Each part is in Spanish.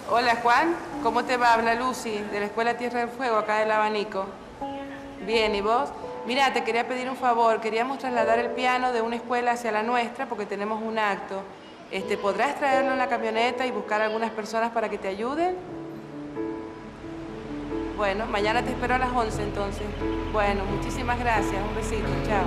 Hola, Juan. ¿Cómo te va? Habla Lucy, de la Escuela Tierra del Fuego, acá del Abanico. Bien, ¿y vos? Mira, te quería pedir un favor. Queríamos trasladar el piano de una escuela hacia la nuestra porque tenemos un acto. ¿Podrás traerlo en la camioneta y buscar a algunas personas para que te ayuden? Bueno, mañana te espero a las 11 entonces. Bueno, muchísimas gracias. Un besito. Chao.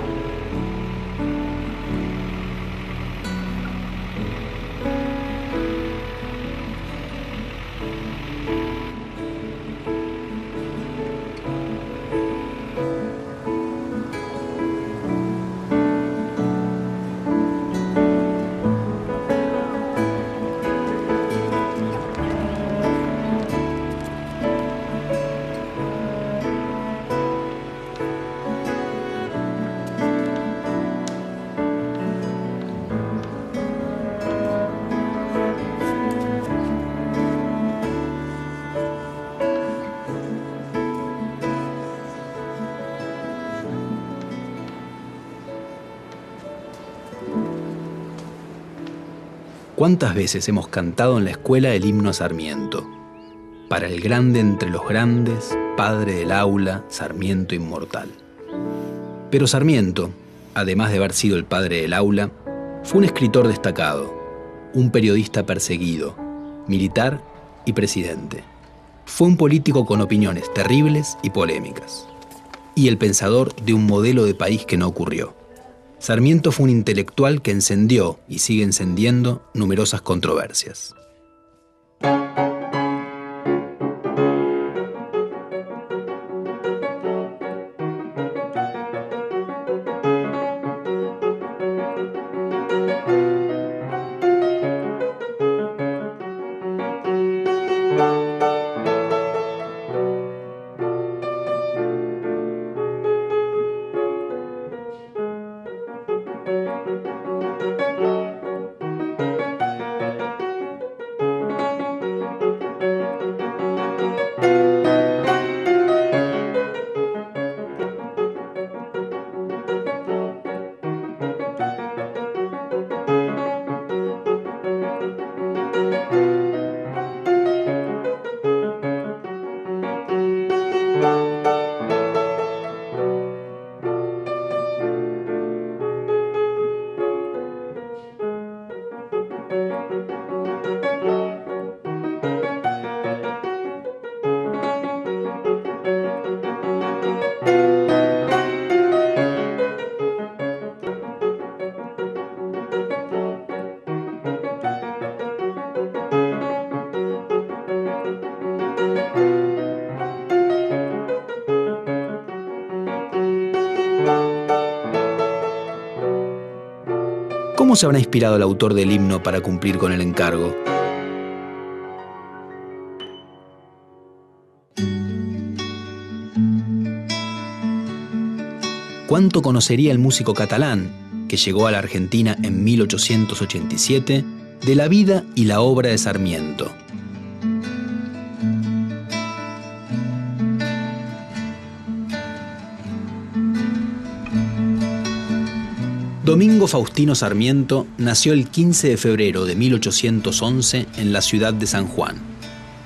¿Cuántas veces hemos cantado en la escuela el himno a Sarmiento? Para el grande entre los grandes, padre del aula, Sarmiento inmortal. Pero Sarmiento, además de haber sido el padre del aula, fue un escritor destacado, un periodista perseguido, militar y presidente. Fue un político con opiniones terribles y polémicas. Y el pensador de un modelo de país que no ocurrió. Sarmiento fue un intelectual que encendió y sigue encendiendo numerosas controversias. ¿Cómo se habrá inspirado el autor del himno para cumplir con el encargo? ¿Cuánto conocería el músico catalán, que llegó a la Argentina en 1887, de la vida y la obra de Sarmiento? Domingo Faustino Sarmiento nació el 15 de febrero de 1811 en la ciudad de San Juan,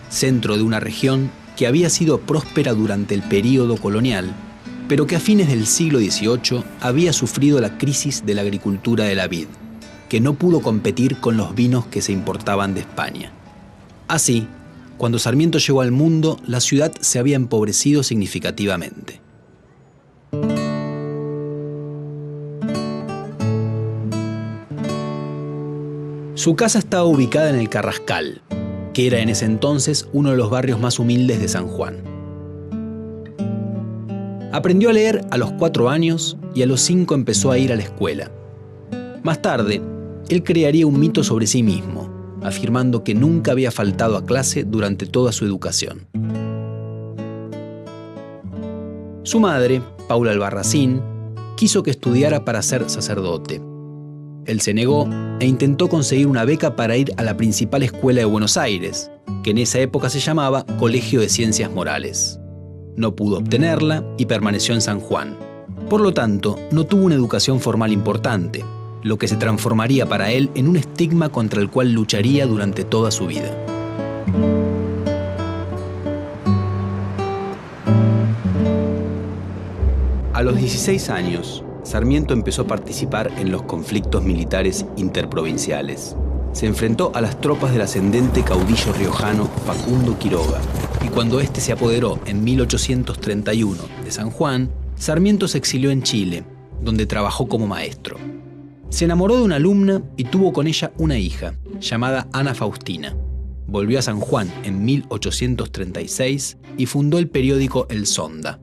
centro de una región que había sido próspera durante el período colonial, pero que a fines del siglo XVIII había sufrido la crisis de la agricultura de la vid, que no pudo competir con los vinos que se importaban de España. Así, cuando Sarmiento llegó al mundo, la ciudad se había empobrecido significativamente. Su casa estaba ubicada en el Carrascal, que era en ese entonces uno de los barrios más humildes de San Juan. Aprendió a leer a los 4 años y a los 5 empezó a ir a la escuela. Más tarde, él crearía un mito sobre sí mismo, afirmando que nunca había faltado a clase durante toda su educación. Su madre, Paula Albarracín, quiso que estudiara para ser sacerdote, Él se negó e intentó conseguir una beca para ir a la principal escuela de Buenos Aires, que en esa época se llamaba Colegio de Ciencias Morales. No pudo obtenerla y permaneció en San Juan. Por lo tanto, no tuvo una educación formal importante, lo que se transformaría para él en un estigma contra el cual lucharía durante toda su vida. A los 16 años, Sarmiento empezó a participar en los conflictos militares interprovinciales. Se enfrentó a las tropas del ascendente caudillo riojano Facundo Quiroga, y cuando éste se apoderó en 1831 de San Juan, Sarmiento se exilió en Chile, donde trabajó como maestro. Se enamoró de una alumna y tuvo con ella una hija, llamada Ana Faustina. Volvió a San Juan en 1836 y fundó el periódico El Sonda.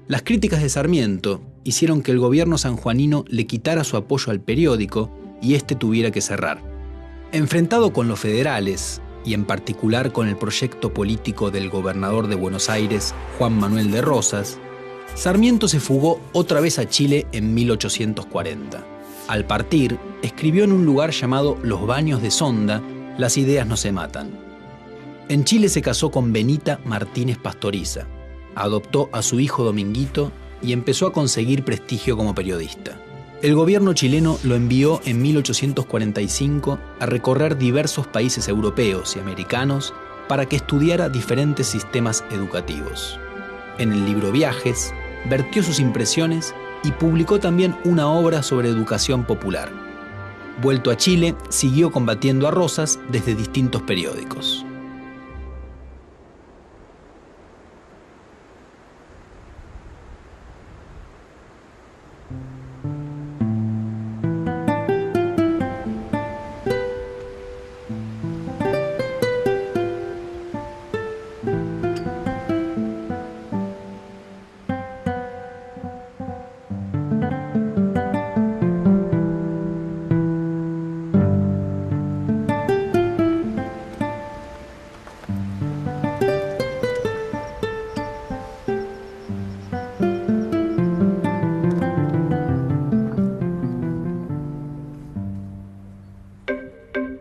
Las críticas de Sarmiento hicieron que el gobierno sanjuanino le quitara su apoyo al periódico y éste tuviera que cerrar. Enfrentado con los federales, y en particular con el proyecto político del gobernador de Buenos Aires, Juan Manuel de Rosas, Sarmiento se fugó otra vez a Chile en 1840. Al partir, escribió en un lugar llamado Los Baños de Sonda, Las ideas no se matan. En Chile se casó con Benita Martínez Pastoriza, adoptó a su hijo Dominguito y empezó a conseguir prestigio como periodista. El gobierno chileno lo envió en 1845 a recorrer diversos países europeos y americanos para que estudiara diferentes sistemas educativos. En el libro Viajes, vertió sus impresiones y publicó también una obra sobre educación popular. Vuelto a Chile, siguió combatiendo a Rosas desde distintos periódicos.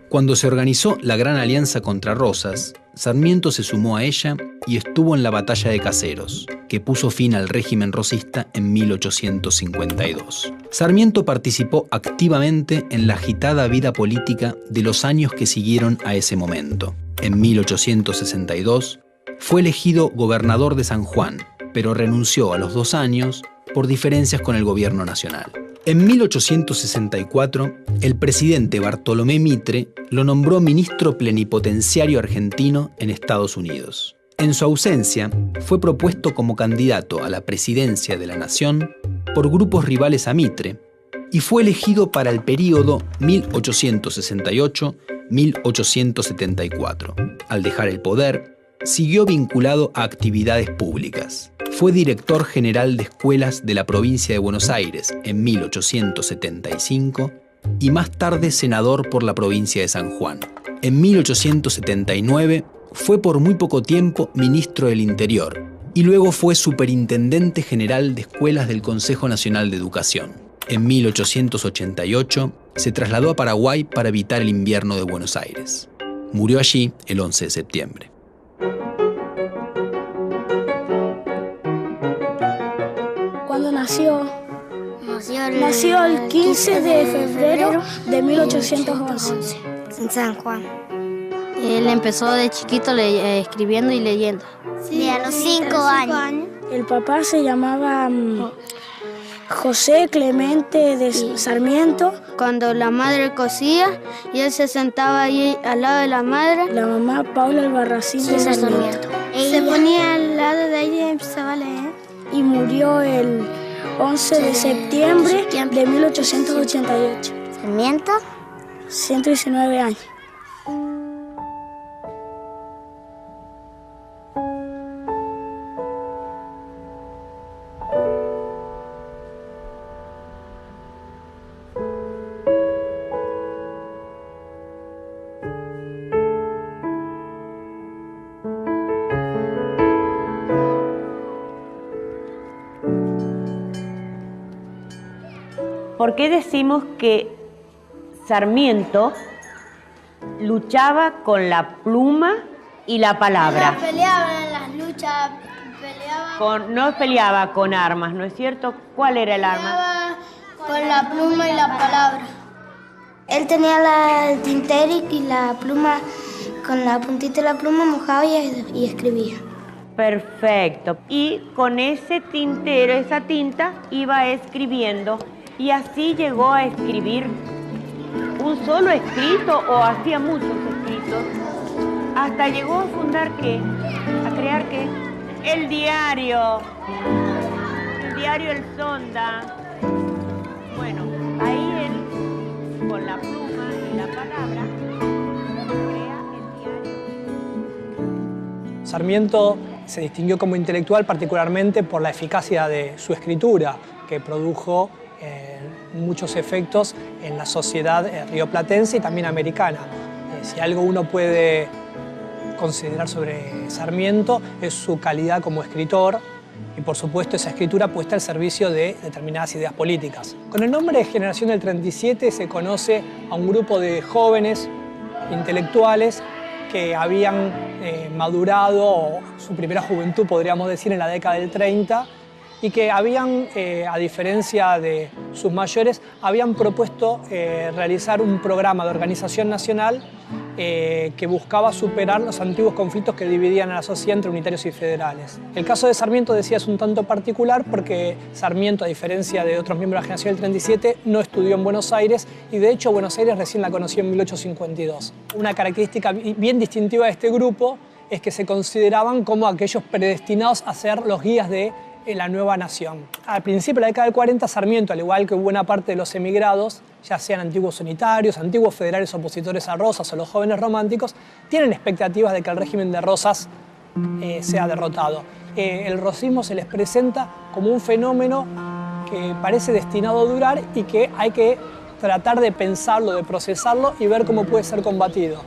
Cuando se organizó la Gran Alianza contra Rosas, Sarmiento se sumó a ella y estuvo en la Batalla de Caseros, que puso fin al régimen rosista en 1852. Sarmiento participó activamente en la agitada vida política de los años que siguieron a ese momento. En 1862 fue elegido gobernador de San Juan, pero renunció a los 2 años por diferencias con el gobierno nacional. En 1864, el presidente Bartolomé Mitre lo nombró ministro plenipotenciario argentino en Estados Unidos. En su ausencia, fue propuesto como candidato a la presidencia de la nación por grupos rivales a Mitre y fue elegido para el período 1868-1874. Al dejar el poder, siguió vinculado a actividades públicas. Fue director general de escuelas de la provincia de Buenos Aires en 1875 y más tarde senador por la provincia de San Juan. En 1879 fue por muy poco tiempo ministro del Interior y luego fue superintendente general de escuelas del Consejo Nacional de Educación. En 1888 se trasladó a Paraguay para evitar el invierno de Buenos Aires. Murió allí el 11 de septiembre. Nació el 15 de febrero de 1811 en San Juan. Él empezó de chiquito escribiendo y leyendo. Sí, a los 5 años. El papá se llamaba José Clemente de Sarmiento. Cuando la madre cosía y él se sentaba ahí al lado de la madre. La mamá Paula Albarracín de Sarmiento. Se ponía al lado de ella y empezaba a leer. Y murió el 11 de septiembre de 1888. ¿Sarmiento? 119 años. ¿Por qué decimos que Sarmiento luchaba con la pluma y la palabra. Peleaban en las luchas, No peleaba con armas, ¿no es cierto? ¿Cuál era el arma? con la pluma y la palabra. Él tenía el tintero y la pluma, con la puntita de la pluma mojaba y escribía. Perfecto. Y con ese tintero, esa tinta, iba escribiendo. Y así llegó a escribir un solo escrito o hacía muchos escritos. Hasta llegó a fundar ¿qué? A crear ¿qué? El diario El Sonda. Bueno, ahí él, con la pluma y la palabra, crea el diario. Sarmiento se distinguió como intelectual particularmente por la eficacia de su escritura, que produjo muchos efectos en la sociedad rioplatense y también americana. Si algo uno puede considerar sobre Sarmiento es su calidad como escritor y, por supuesto, esa escritura puesta al servicio de determinadas ideas políticas. Con el nombre de Generación del 37 se conoce a un grupo de jóvenes intelectuales que habían madurado su primera juventud, podríamos decir, en la década del 30 y que habían, a diferencia de sus mayores, habían propuesto realizar un programa de organización nacional que buscaba superar los antiguos conflictos que dividían a la sociedad entre unitarios y federales. El caso de Sarmiento, decía, es un tanto particular porque Sarmiento, a diferencia de otros miembros de la Generación del 37, no estudió en Buenos Aires y, de hecho, Buenos Aires recién la conoció en 1852. Una característica bien distintiva de este grupo es que se consideraban como aquellos predestinados a ser los guías de la nueva nación. Al principio de la década del 40, Sarmiento, al igual que buena parte de los emigrados, ya sean antiguos unitarios, antiguos federales opositores a Rosas o los jóvenes románticos, tienen expectativas de que el régimen de Rosas sea derrotado. El rosismo se les presenta como un fenómeno que parece destinado a durar y que hay que tratar de pensarlo, de procesarlo y ver cómo puede ser combatido.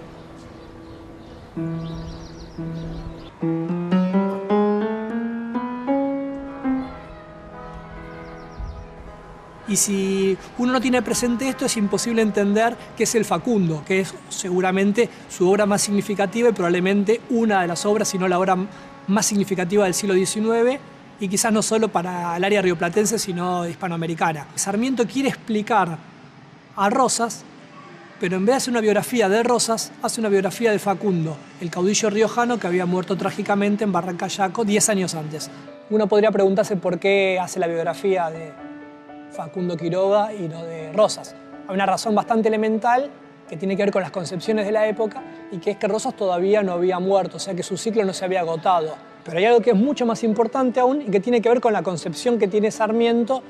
Y si uno no tiene presente esto, es imposible entender qué es el Facundo, que es seguramente su obra más significativa y probablemente una de las obras, si no la obra más significativa del siglo XIX, y quizás no solo para el área rioplatense, sino hispanoamericana. Sarmiento quiere explicar a Rosas, pero en vez de hacer una biografía de Rosas, hace una biografía de Facundo, el caudillo riojano que había muerto trágicamente en Barrancayaco 10 años antes. Uno podría preguntarse por qué hace la biografía de Facundo Quiroga y no de Rosas. Hay una razón bastante elemental que tiene que ver con las concepciones de la época y que es que Rosas todavía no había muerto, o sea que su ciclo no se había agotado. Pero hay algo que es mucho más importante aún y que tiene que ver con la concepción que tiene Sarmiento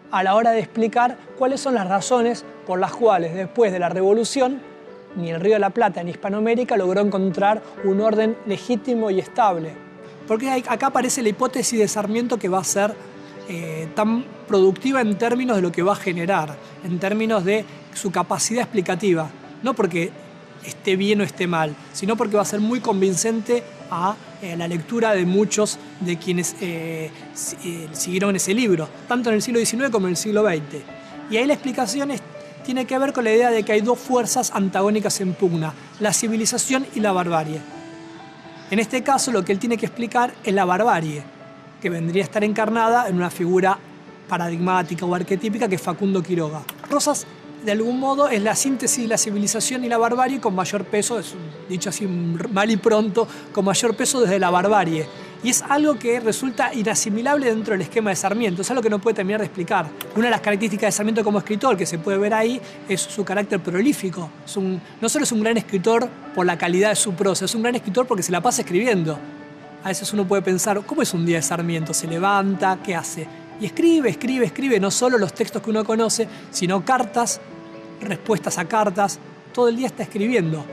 a la hora de explicar cuáles son las razones por las cuales después de la Revolución ni el Río de la Plata ni Hispanoamérica logró encontrar un orden legítimo y estable. Porque acá aparece la hipótesis de Sarmiento que va a ser tan productiva en términos de lo que va a generar, en términos de su capacidad explicativa, no porque esté bien o esté mal, sino porque va a ser muy convincente a la lectura de muchos de quienes siguieron ese libro, tanto en el siglo XIX como en el siglo XX. Y ahí la explicación tiene que ver con la idea de que hay dos fuerzas antagónicas en pugna, la civilización y la barbarie. En este caso, lo que él tiene que explicar es la barbarie, que vendría a estar encarnada en una figura paradigmática o arquetípica que es Facundo Quiroga. Rosas, de algún modo, es la síntesis de la civilización y la barbarie con mayor peso, es dicho así mal y pronto, con mayor peso desde la barbarie. Y es algo que resulta inasimilable dentro del esquema de Sarmiento, es algo que no puede terminar de explicar. Una de las características de Sarmiento como escritor que se puede ver ahí es su carácter prolífico. No solo es un gran escritor por la calidad de su prosa, es un gran escritor porque se la pasa escribiendo. A veces uno puede pensar, ¿cómo es un día de Sarmiento? ¿Se levanta? ¿Qué hace? Y escribe, no solo los textos que uno conoce, sino cartas, respuestas a cartas, todo el día está escribiendo.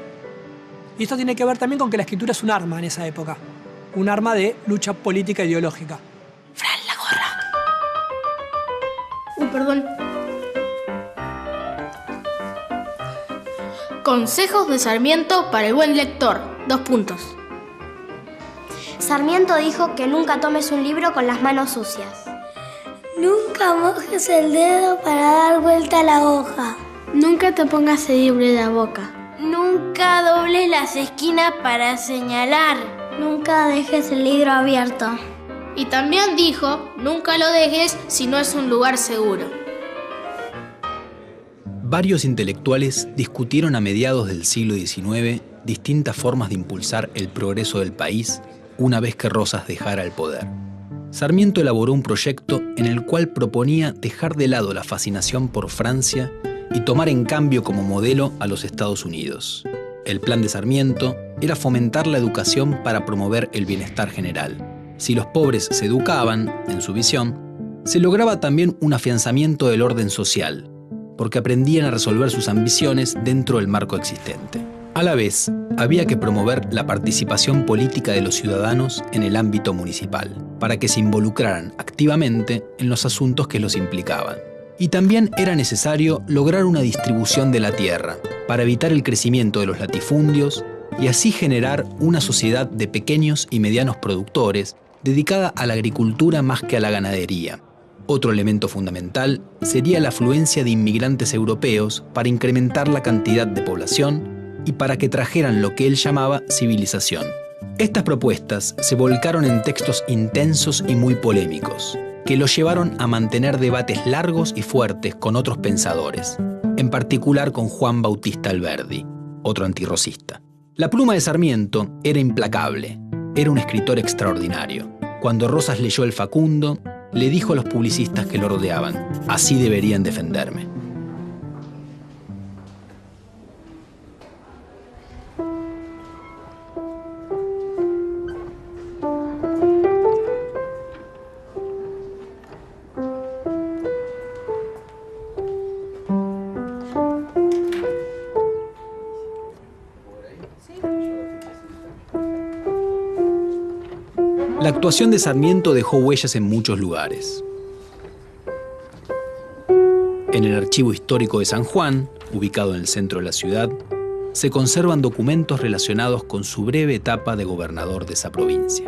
Y esto tiene que ver también con que la escritura es un arma en esa época, un arma de lucha política ideológica. Fran, la gorra. Perdón. Consejos de Sarmiento para el buen lector. 2 puntos. Sarmiento dijo que nunca tomes un libro con las manos sucias. Nunca mojes el dedo para dar vuelta a la hoja. Nunca te pongas el libro en la boca. Nunca dobles las esquinas para señalar. Nunca dejes el libro abierto. Y también dijo, nunca lo dejes si no es un lugar seguro. Varios intelectuales discutieron a mediados del siglo XIX distintas formas de impulsar el progreso del país una vez que Rosas dejara el poder. Sarmiento elaboró un proyecto en el cual proponía dejar de lado la fascinación por Francia y tomar en cambio como modelo a los Estados Unidos. El plan de Sarmiento era fomentar la educación para promover el bienestar general. Si los pobres se educaban, en su visión, se lograba también un afianzamiento del orden social, porque aprendían a resolver sus ambiciones dentro del marco existente. A la vez, había que promover la participación política de los ciudadanos en el ámbito municipal, para que se involucraran activamente en los asuntos que los implicaban. Y también era necesario lograr una distribución de la tierra, para evitar el crecimiento de los latifundios y así generar una sociedad de pequeños y medianos productores dedicada a la agricultura más que a la ganadería. Otro elemento fundamental sería la afluencia de inmigrantes europeos para incrementar la cantidad de población y para que trajeran lo que él llamaba civilización. Estas propuestas se volcaron en textos intensos y muy polémicos, que los llevaron a mantener debates largos y fuertes con otros pensadores, en particular con Juan Bautista Alberdi, otro antirrosista. La pluma de Sarmiento era implacable, era un escritor extraordinario. Cuando Rosas leyó el Facundo, le dijo a los publicistas que lo rodeaban, así deberían defenderme. La actuación de Sarmiento dejó huellas en muchos lugares. En el Archivo Histórico de San Juan, ubicado en el centro de la ciudad, se conservan documentos relacionados con su breve etapa de gobernador de esa provincia.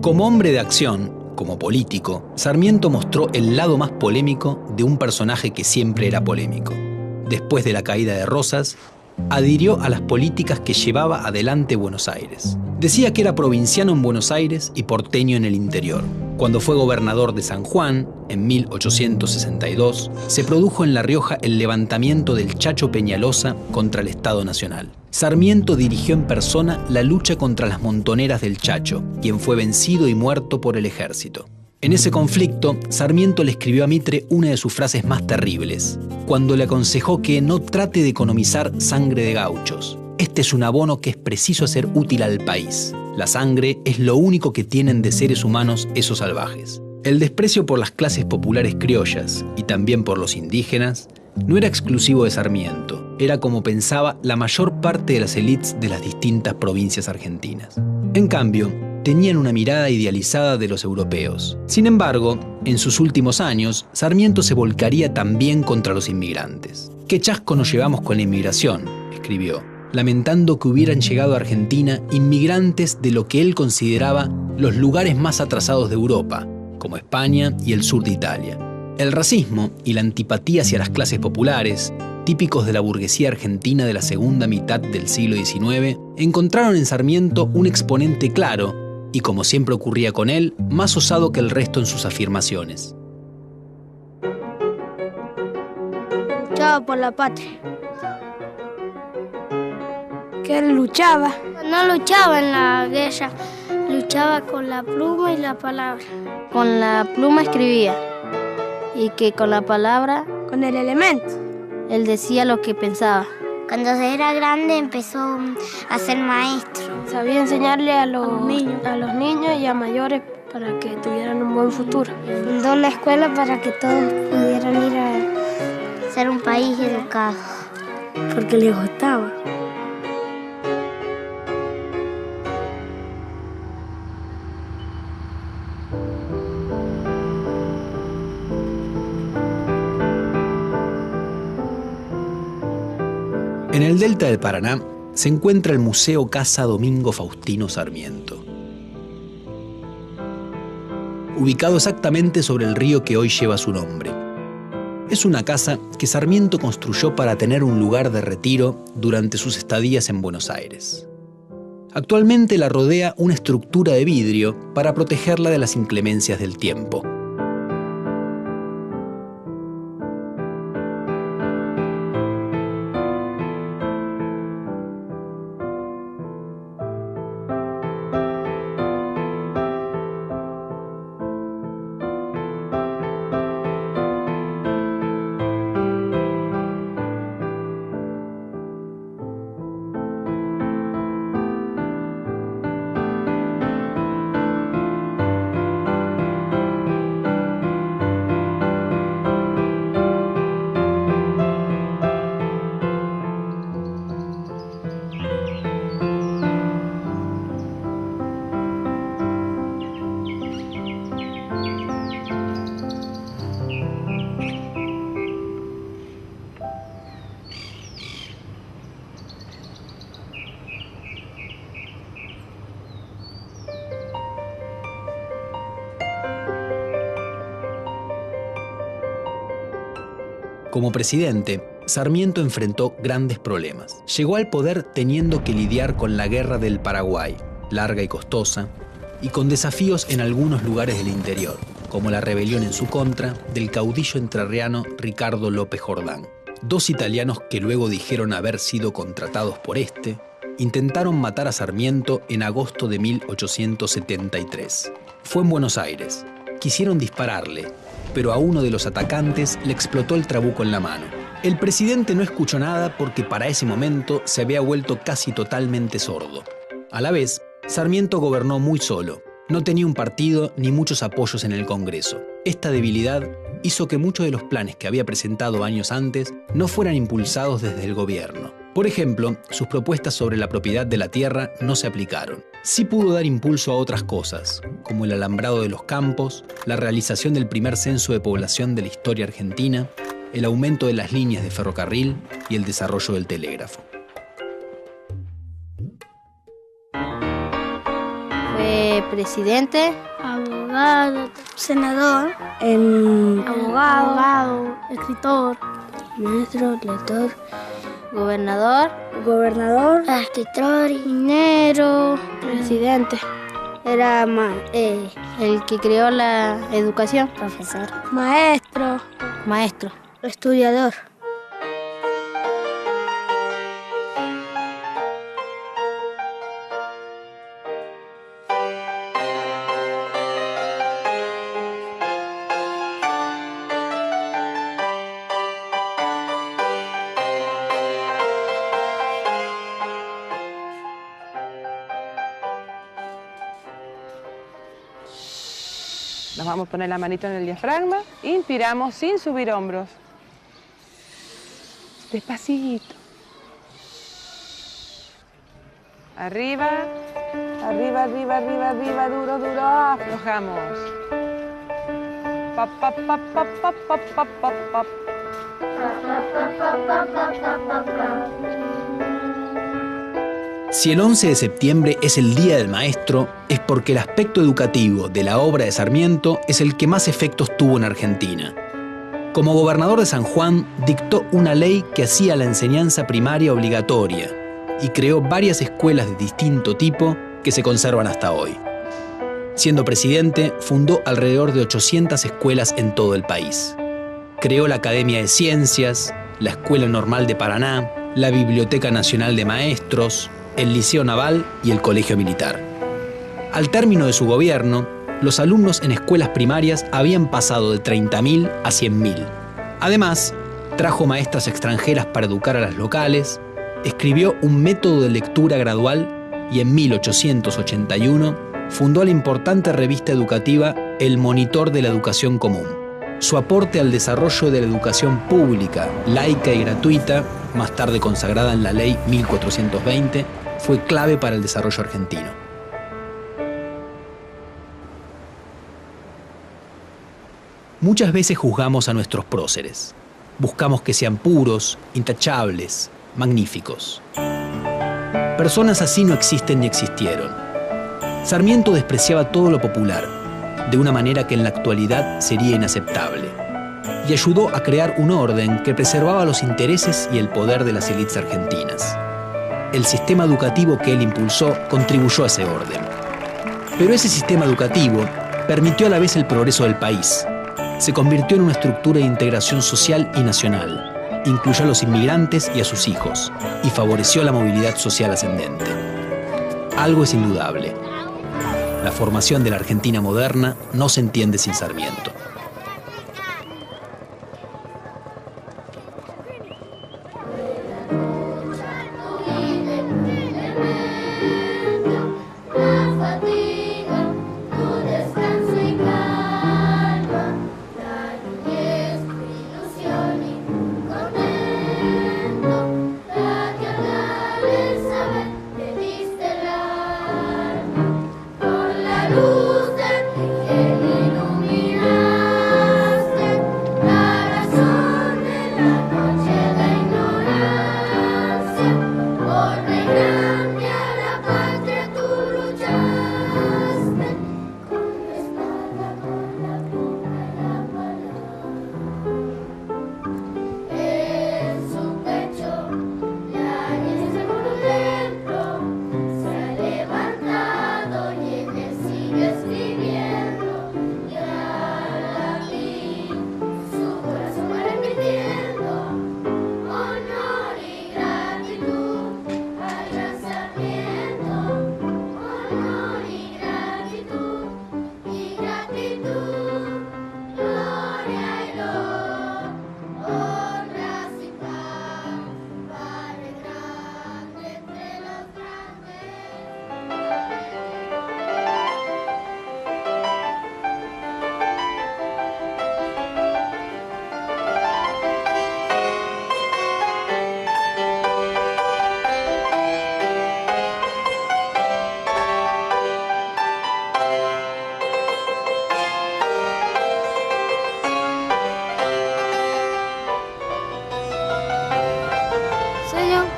Como hombre de acción, como político, Sarmiento mostró el lado más polémico de un personaje que siempre era polémico. Después de la caída de Rosas, adhirió a las políticas que llevaba adelante Buenos Aires. Decía que era provinciano en Buenos Aires y porteño en el interior. Cuando fue gobernador de San Juan, en 1862, se produjo en La Rioja el levantamiento del Chacho Peñalosa contra el Estado Nacional. Sarmiento dirigió en persona la lucha contra las montoneras del Chacho, quien fue vencido y muerto por el ejército. En ese conflicto, Sarmiento le escribió a Mitre una de sus frases más terribles, cuando le aconsejó que no trate de economizar sangre de gauchos. Este es un abono que es preciso hacer útil al país. La sangre es lo único que tienen de seres humanos esos salvajes. El desprecio por las clases populares criollas y también por los indígenas no era exclusivo de Sarmiento, era como pensaba la mayor parte de las élites de las distintas provincias argentinas. En cambio, tenían una mirada idealizada de los europeos. Sin embargo, en sus últimos años, Sarmiento se volcaría también contra los inmigrantes. «Qué chasco nos llevamos con la inmigración», escribió, lamentando que hubieran llegado a Argentina inmigrantes de lo que él consideraba los lugares más atrasados de Europa, como España y el sur de Italia. El racismo y la antipatía hacia las clases populares, típicos de la burguesía argentina de la segunda mitad del siglo XIX, encontraron en Sarmiento un exponente claro y, como siempre ocurría con él, más osado que el resto en sus afirmaciones. luchaba por la patria. Que él luchaba. No luchaba en la guerra, luchaba con la pluma y la palabra. Con la pluma escribía y que con la palabra, Con el elemento. él decía lo que pensaba. Cuando era grande empezó a ser maestro. Sabía enseñarle a los niños y a mayores para que tuvieran un buen futuro. Fundó una escuela para que todos pudieran ir a ser un país educado. Porque le gustaba. En el delta del Paraná se encuentra el Museo Casa Domingo Faustino Sarmiento. Ubicado exactamente sobre el río que hoy lleva su nombre. Es una casa que Sarmiento construyó para tener un lugar de retiro durante sus estadías en Buenos Aires. Actualmente la rodea una estructura de vidrio para protegerla de las inclemencias del tiempo. Como presidente, Sarmiento enfrentó grandes problemas. Llegó al poder teniendo que lidiar con la Guerra del Paraguay, larga y costosa, y con desafíos en algunos lugares del interior, como la rebelión en su contra del caudillo entrerriano Ricardo López Jordán. Dos italianos que luego dijeron haber sido contratados por este, intentaron matar a Sarmiento en agosto de 1873. Fue en Buenos Aires. Quisieron dispararle, pero a uno de los atacantes le explotó el trabuco en la mano. El presidente no escuchó nada porque para ese momento se había vuelto casi totalmente sordo. A la vez, Sarmiento gobernó muy solo. No tenía un partido ni muchos apoyos en el Congreso. Esta debilidad hizo que muchos de los planes que había presentado años antes no fueran impulsados desde el gobierno. Por ejemplo, sus propuestas sobre la propiedad de la tierra no se aplicaron. Sí pudo dar impulso a otras cosas, como el alambrado de los campos, la realización del primer censo de población de la historia argentina, el aumento de las líneas de ferrocarril y el desarrollo del telégrafo. Fue presidente, Abogado, Senador, abogado, escritor, maestro, lector, gobernador, escritor, minero, presidente, era el que creó la educación, profesor, maestro, estudiador. Nos vamos a poner la manito en el diafragma. Inspiramos sin subir hombros. Despacito. Arriba, arriba, arriba, arriba, arriba, duro, duro. Aflojamos. Pap, pap, pap, pap, pap, pap, pap, pap, pap. Si el 11 de septiembre es el Día del Maestro, es porque el aspecto educativo de la obra de Sarmiento es el que más efectos tuvo en Argentina. Como gobernador de San Juan, dictó una ley que hacía la enseñanza primaria obligatoria y creó varias escuelas de distinto tipo que se conservan hasta hoy. Siendo presidente, fundó alrededor de 800 escuelas en todo el país. Creó la Academia de Ciencias, la Escuela Normal de Paraná, la Biblioteca Nacional de Maestros, el Liceo Naval y el Colegio Militar. Al término de su gobierno, los alumnos en escuelas primarias habían pasado de 30.000 a 100.000. Además, trajo maestras extranjeras para educar a las locales, escribió un método de lectura gradual y en 1881 fundó la importante revista educativa El Monitor de la Educación Común. Su aporte al desarrollo de la educación pública, laica y gratuita, más tarde consagrada en la Ley 1420, fue clave para el desarrollo argentino. Muchas veces juzgamos a nuestros próceres. Buscamos que sean puros, intachables, magníficos. Personas así no existen ni existieron. Sarmiento despreciaba todo lo popular, de una manera que en la actualidad sería inaceptable, y ayudó a crear un orden que preservaba los intereses y el poder de las élites argentinas. El sistema educativo que él impulsó contribuyó a ese orden. Pero ese sistema educativo permitió a la vez el progreso del país. Se convirtió en una estructura de integración social y nacional, incluyó a los inmigrantes y a sus hijos, y favoreció la movilidad social ascendente. Algo es indudable. La formación de la Argentina moderna no se entiende sin Sarmiento.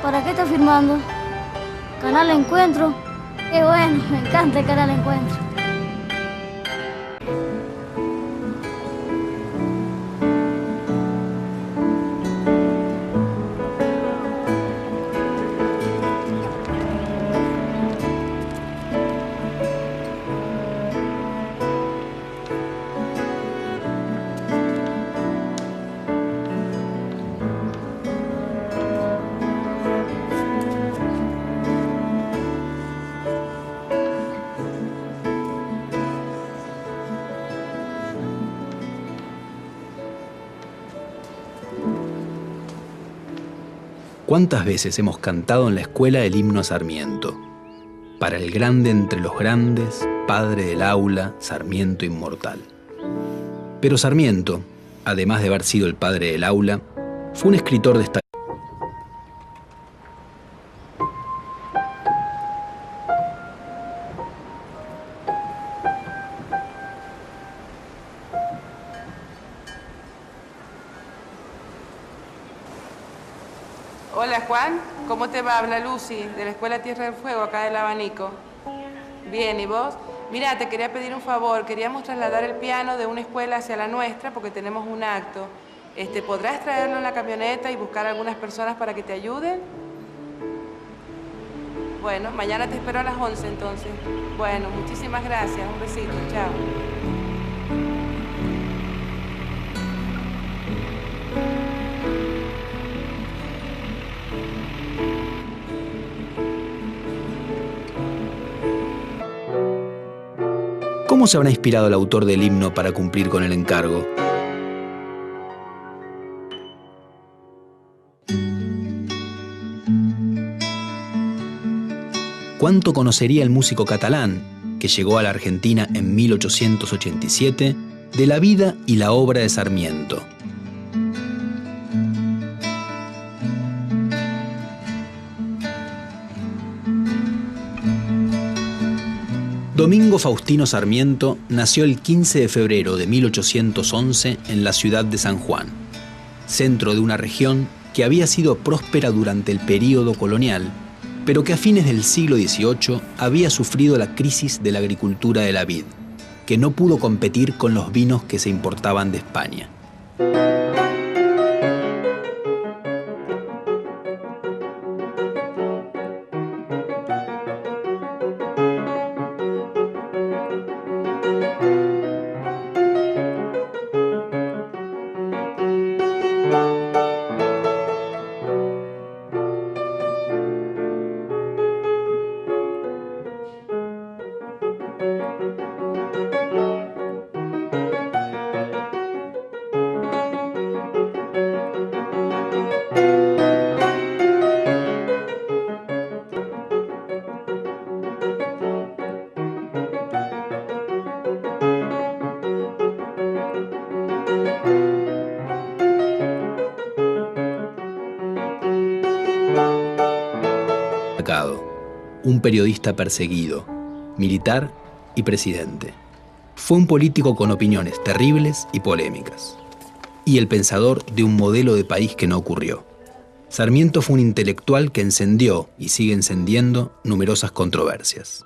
¿Para qué está firmando? Canal Encuentro. Qué bueno, me encanta el Canal Encuentro. ¿Cuántas veces hemos cantado en la escuela el himno a Sarmiento? Para el grande entre los grandes, padre del aula, Sarmiento inmortal. Pero Sarmiento, además de haber sido el padre del aula, fue un escritor destacado. Hola Juan, ¿cómo te va? Habla Lucy, de la Escuela Tierra del Fuego, acá del Abanico. Bien, ¿y vos? Mira, te quería pedir un favor, queríamos trasladar el piano de una escuela hacia la nuestra porque tenemos un acto. ¿Podrás traerlo en la camioneta y buscar a algunas personas para que te ayuden? Bueno, mañana te espero a las 11 entonces. Bueno, muchísimas gracias, un besito, chao. ¿Cómo se habrá inspirado el autor del himno para cumplir con el encargo? ¿Cuánto conocería el músico catalán, que llegó a la Argentina en 1887, de la vida y la obra de Sarmiento? Domingo Faustino Sarmiento nació el 15 de febrero de 1811 en la ciudad de San Juan, centro de una región que había sido próspera durante el período colonial, pero que a fines del siglo XVIII había sufrido la crisis de la agricultura de la vid, que no pudo competir con los vinos que se importaban de España. Un periodista perseguido, militar y presidente. Fue un político con opiniones terribles y polémicas. Y el pensador de un modelo de país que no ocurrió. Sarmiento fue un intelectual que encendió y sigue encendiendo numerosas controversias.